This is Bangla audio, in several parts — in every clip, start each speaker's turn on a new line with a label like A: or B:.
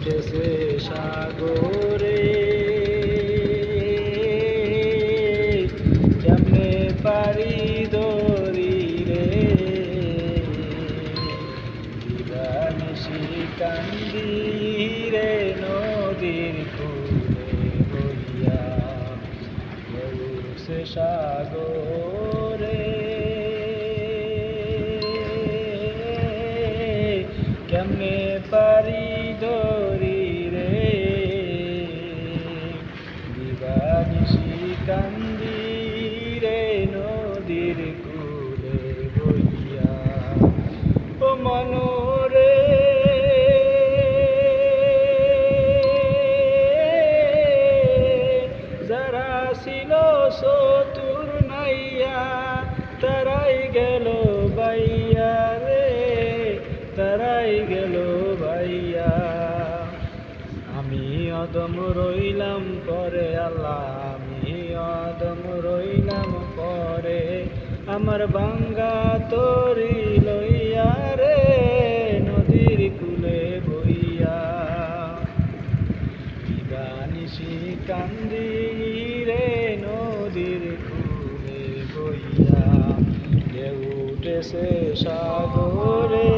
A: উঠেছে সাগরে, কেমনে পারি দরি রে, দিবানিশি কান্দি রে নদীর কূলে বইয়া, উঠেছে সাগরে, কেমনে পারি দরি রে, দিবানিশি কান্দি রে নদীর কূলে বইয়া। ও মনরে যারা ছিল চতুর নাইয়া, তারাই গেল বাইয়া রে, তারাই গেল বাইয়া। আমি অদম রইলাম পরে আল্লাহ, আমি অদম রইলাম পরে, আমার বাঙ্গা তরি লইয়া রে নদীর কূলে বইয়া, দিবানিশি কান্দি রে নদীর কূলে বইয়া, ঢেউ উঠেছে সাগরে,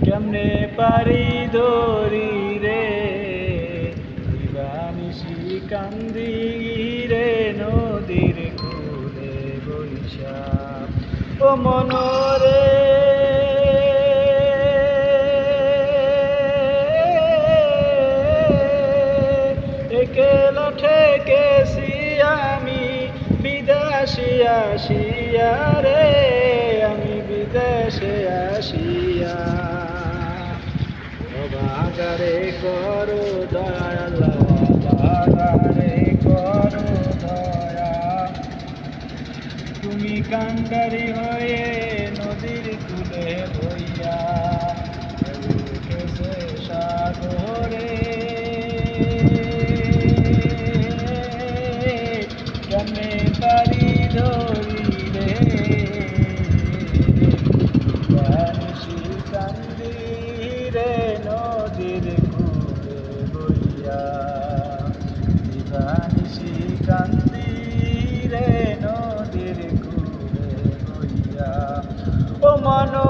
A: কেমনে পারি দরি রে, দিবানিশি কান্দি রে নদীর কূলে বইসা। ও মনরে একলা ঠেকেছি আমি বিদেশে আসিয়া রে, আমি বিদেশে আসিয়া। বাগারে করো দয়া, বাগারে করো দয়া, তুমি কান্ডারি হয়ে নদীর কূলে বইয়া, উঠেছে সাগরে, কেমনে পারি ধরি রে, দিবানিশি কান্দি রে নদীর কূলে বইয়া, দিবানিশি কান্দি রে নদীর কূলে বইয়া। ও মনো